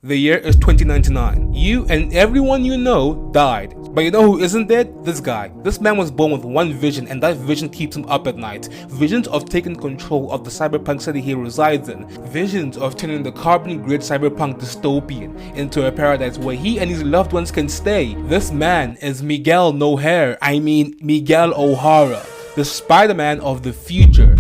The year is 2099. You and everyone you know died. But you know who isn't dead? This guy. This man was born with one vision, and that vision keeps him up at night. Visions of taking control of the cyberpunk city he resides in. Visions of turning the carbon grid cyberpunk dystopian into a paradise where he and his loved ones can stay. This man is Miguel O'Hara, the Spider-Man of the future.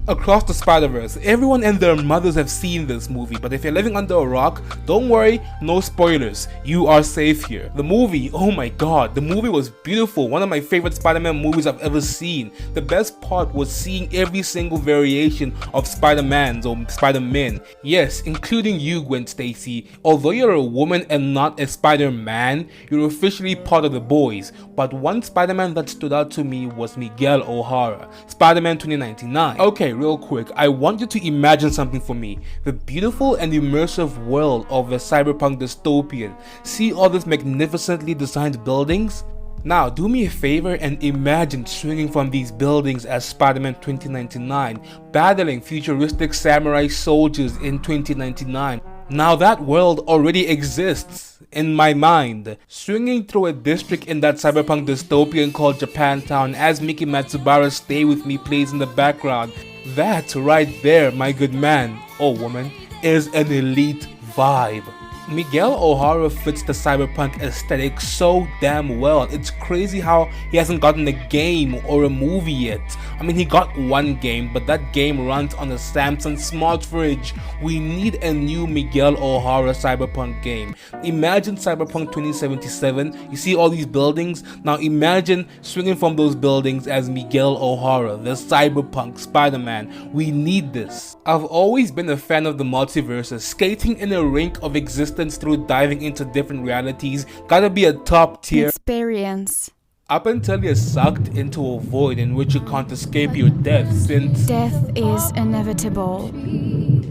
Across the Spider-Verse, everyone and their mothers have seen this movie, but if you're living under a rock, don't worry, no spoilers, you are safe here. The movie, oh my god, the movie was beautiful, one of my favorite Spider-Man movies I've ever seen. The best part was seeing every single variation of Spider-Mans or Spider-Men. Yes, including you, Gwen Stacy. Although you're a woman and not a Spider-Man, you're officially part of the boys. But one Spider-Man that stood out to me was Miguel O'Hara, Spider-Man 2099. Okay, real quick, I want you to imagine something for me. The beautiful and immersive world of a cyberpunk dystopian. See all these magnificently designed buildings? Now do me a favor and imagine swinging from these buildings as Spider-Man 2099, battling futuristic samurai soldiers in 2099. Now that world already exists in my mind. Swinging through a district in that cyberpunk dystopian called Japantown as Miki Matsubara's Stay With Me plays in the background. That right there, my good man, or woman, is an elite vibe. Miguel O'Hara fits the cyberpunk aesthetic so damn well. It's crazy how he hasn't gotten a game or a movie yet. I mean, he got one game, but that game runs on a Samsung smart fridge. We need a new Miguel O'Hara cyberpunk game. Imagine Cyberpunk 2077. You see all these buildings? Now imagine swinging from those buildings as Miguel O'Hara, the cyberpunk Spider-Man. We need this. I've always been a fan of the multiverses. Skating in a rink of existence through diving into different realities gotta be a top tier experience. Up until you're sucked into a void in which you can't escape your death, since death is inevitable.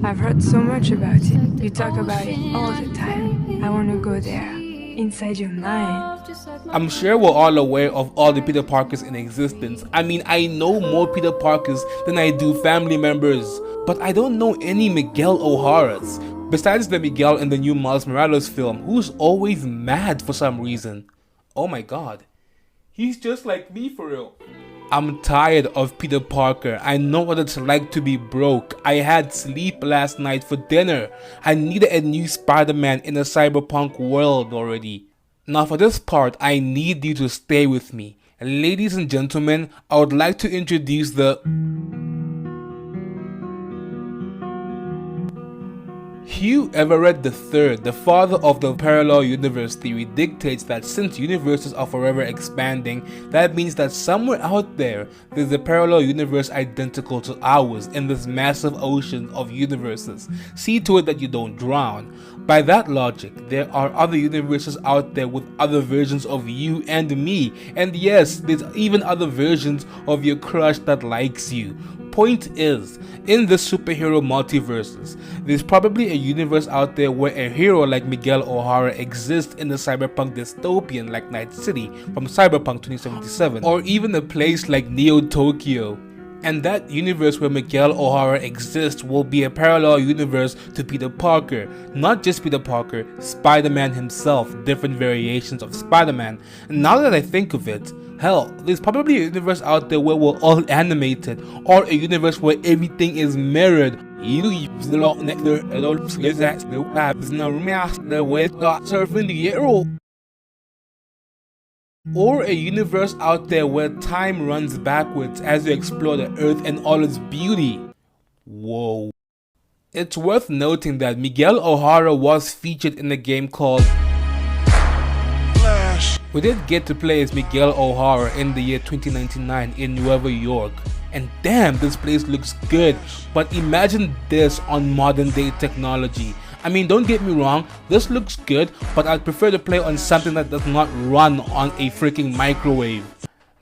I've heard so much about it. You talk about it all the time. I want to go there, inside your mind. I'm sure we're all aware of all the Peter Parkers in existence. I mean, I know more Peter Parkers than I do family members, but I don't know any Miguel O'Haras. Besides the Miguel in the new Miles Morales film, who's always mad for some reason. Oh my god. He's just like me for real. I'm tired of Peter Parker. I know what it's like to be broke. I had sleep last night for dinner. I needed a new Spider-Man in a cyberpunk world already. Now for this part, I need you to stay with me. Ladies and gentlemen, I would like to introduce the Hugh Everett III, the father of the parallel universe theory, dictates that since universes are forever expanding, that means that somewhere out there, there's a parallel universe identical to ours in this massive ocean of universes. See to it that you don't drown. By that logic, there are other universes out there with other versions of you and me, and yes, there's even other versions of your crush that likes you. Point is, in the superhero multiverses, there's probably a universe out there where a hero like Miguel O'Hara exists in the cyberpunk dystopian like Night City from Cyberpunk 2077, or even a place like Neo Tokyo. And that universe where Miguel O'Hara exists will be a parallel universe to Peter Parker. Not just Peter Parker, Spider-Man himself, different variations of Spider-Man. And now that I think of it, hell, there's probably a universe out there where we're all animated, or a universe where everything is mirrored. Or a universe out there where time runs backwards as you explore the earth and all its beauty. Whoa. It's worth noting that Miguel O'Hara was featured in a game called Flash. We did get to play as Miguel O'Hara in the year 2099 in New York. And damn, this place looks good. But imagine this on modern day technology. I mean, don't get me wrong, this looks good, but I'd prefer to play on something that does not run on a freaking microwave.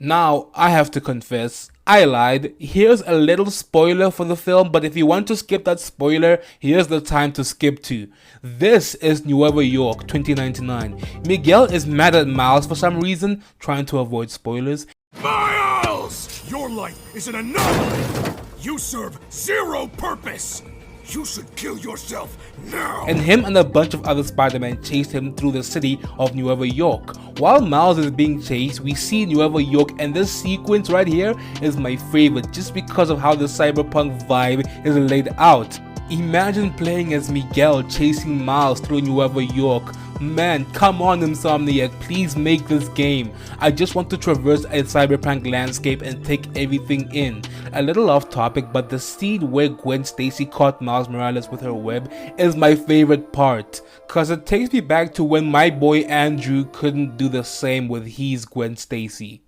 Now, I have to confess, I lied. Here's a little spoiler for the film, but if you want to skip that spoiler, here's the time to skip to. This is New York 2099. Miguel is mad at Miles for some reason, trying to avoid spoilers. Miles! Your life is an anomaly! You serve zero purpose! You should kill yourself now! And him and a bunch of other Spider-Man chased him through the city of Nueva York. While Miles is being chased, we see Nueva York, and this sequence right here is my favorite just because of how the cyberpunk vibe is laid out. Imagine playing as Miguel chasing Miles through Nueva York. Man, come on Insomniac, please make this game. I just want to traverse a cyberpunk landscape and take everything in. A little off topic, but the scene where Gwen Stacy caught Miles Morales with her web is my favorite part, cause it takes me back to when my boy Andrew couldn't do the same with his Gwen Stacy.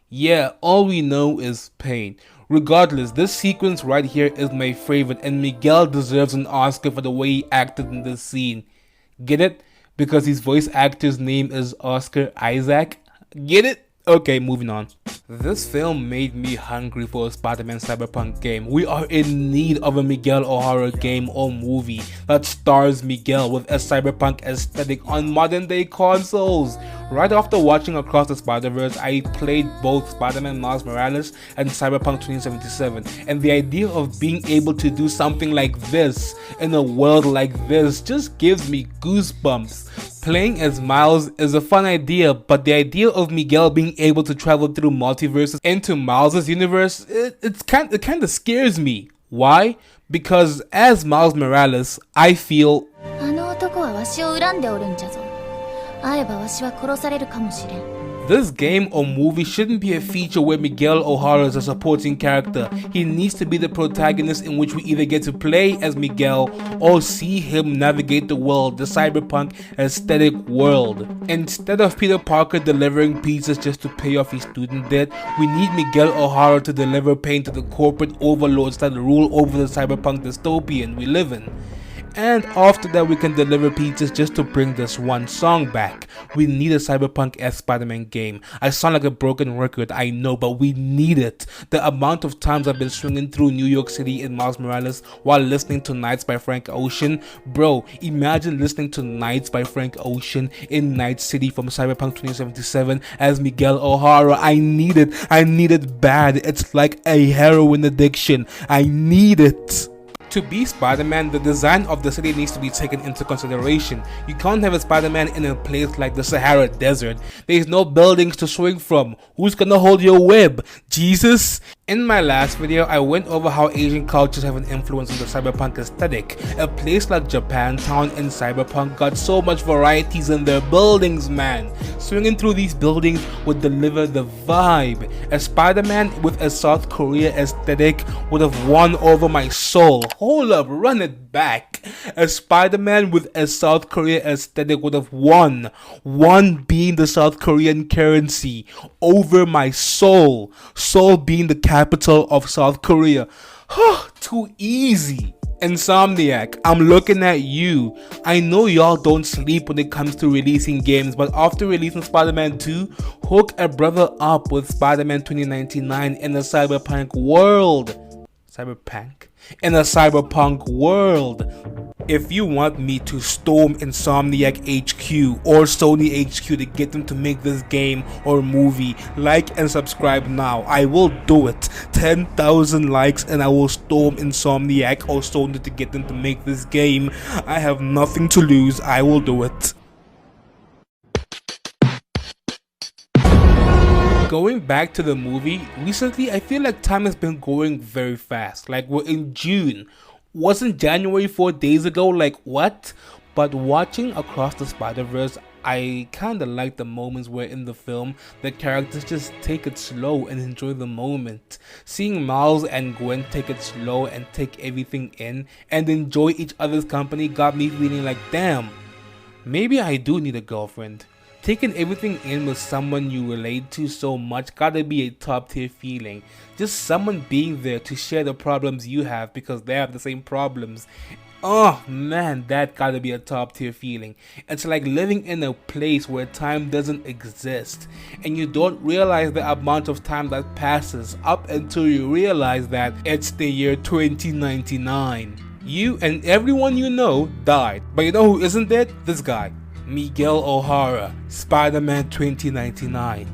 Yeah, all we know is pain. Regardless, this sequence right here is my favorite, and Miguel deserves an Oscar for the way he acted in this scene. Get it? Because his voice actor's name is Oscar Isaac? Get it? Okay, moving on. This film made me hungry for a Spider-Man Cyberpunk game. We are in need of a Miguel O'Hara game or movie that stars Miguel with a cyberpunk aesthetic on modern day consoles. Right after watching Across the Spider-Verse, I played both Spider-Man Miles Morales and Cyberpunk 2077, and the idea of being able to do something like this in a world like this just gives me goosebumps. Playing as Miles is a fun idea, but the idea of Miguel being able to travel through multiverses into Miles' universe, it kind of scares me. Why? Because as Miles Morales, I feel this game or movie shouldn't be a feature where Miguel O'Hara is a supporting character. He needs to be the protagonist, in which we either get to play as Miguel or see him navigate the world, the cyberpunk aesthetic world. Instead of Peter Parker delivering pizzas just to pay off his student debt, we need Miguel O'Hara to deliver pain to the corporate overlords that rule over the cyberpunk dystopian we live in. And after that, we can deliver pizzas just to bring this one song back. We need a cyberpunk-esque Spider-Man game. I sound like a broken record, I know, but we need it. The amount of times I've been swinging through New York City in Miles Morales while listening to Nights by Frank Ocean. Bro, imagine listening to Nights by Frank Ocean in Night City from Cyberpunk 2077 as Miguel O'Hara. I need it bad. It's like a heroin addiction. I need it. To be Spider-Man, the design of the city needs to be taken into consideration. You can't have a Spider-Man in a place like the Sahara Desert. There's no buildings to swing from. Who's gonna hold your web? Jesus? In my last video, I went over how Asian cultures have an influence on the cyberpunk aesthetic. A place like Japantown in Cyberpunk got so much varieties in their buildings, man. Swinging through these buildings would deliver the vibe. A Spider-Man with a South Korea aesthetic would have won over my soul. Hold up, run it back. A Spider-Man with a South Korea aesthetic would have won. One being the South Korean currency over my soul. Seoul being the capital of South Korea. Too easy. Insomniac, I'm looking at you. I know y'all don't sleep when it comes to releasing games, but after releasing Spider-Man 2, hook a brother up with Spider-Man 2099 in a cyberpunk world. In a cyberpunk world. If you want me to storm Insomniac HQ or Sony HQ to get them to make this game or movie, like and subscribe now. I will do it. 10,000 likes and I will storm Insomniac or Sony to get them to make this game. I have nothing to lose. I will do it. Going back to the movie, recently I feel like time has been going very fast. Like, we're in June. Wasn't January 4 days ago? Like, what? But watching Across the Spider-Verse, I kinda like the moments where in the film the characters just take it slow and enjoy the moment. Seeing Miles and Gwen take it slow and take everything in and enjoy each other's company got me feeling like, damn, maybe I do need a girlfriend. Taking everything in with someone you relate to so much gotta be a top tier feeling. Just someone being there to share the problems you have because they have the same problems. Oh man, that gotta be a top tier feeling. It's like living in a place where time doesn't exist and you don't realize the amount of time that passes up until you realize that it's the year 2099. You and everyone you know died, but you know who isn't dead? This guy. Miguel O'Hara, Spider-Man 2099.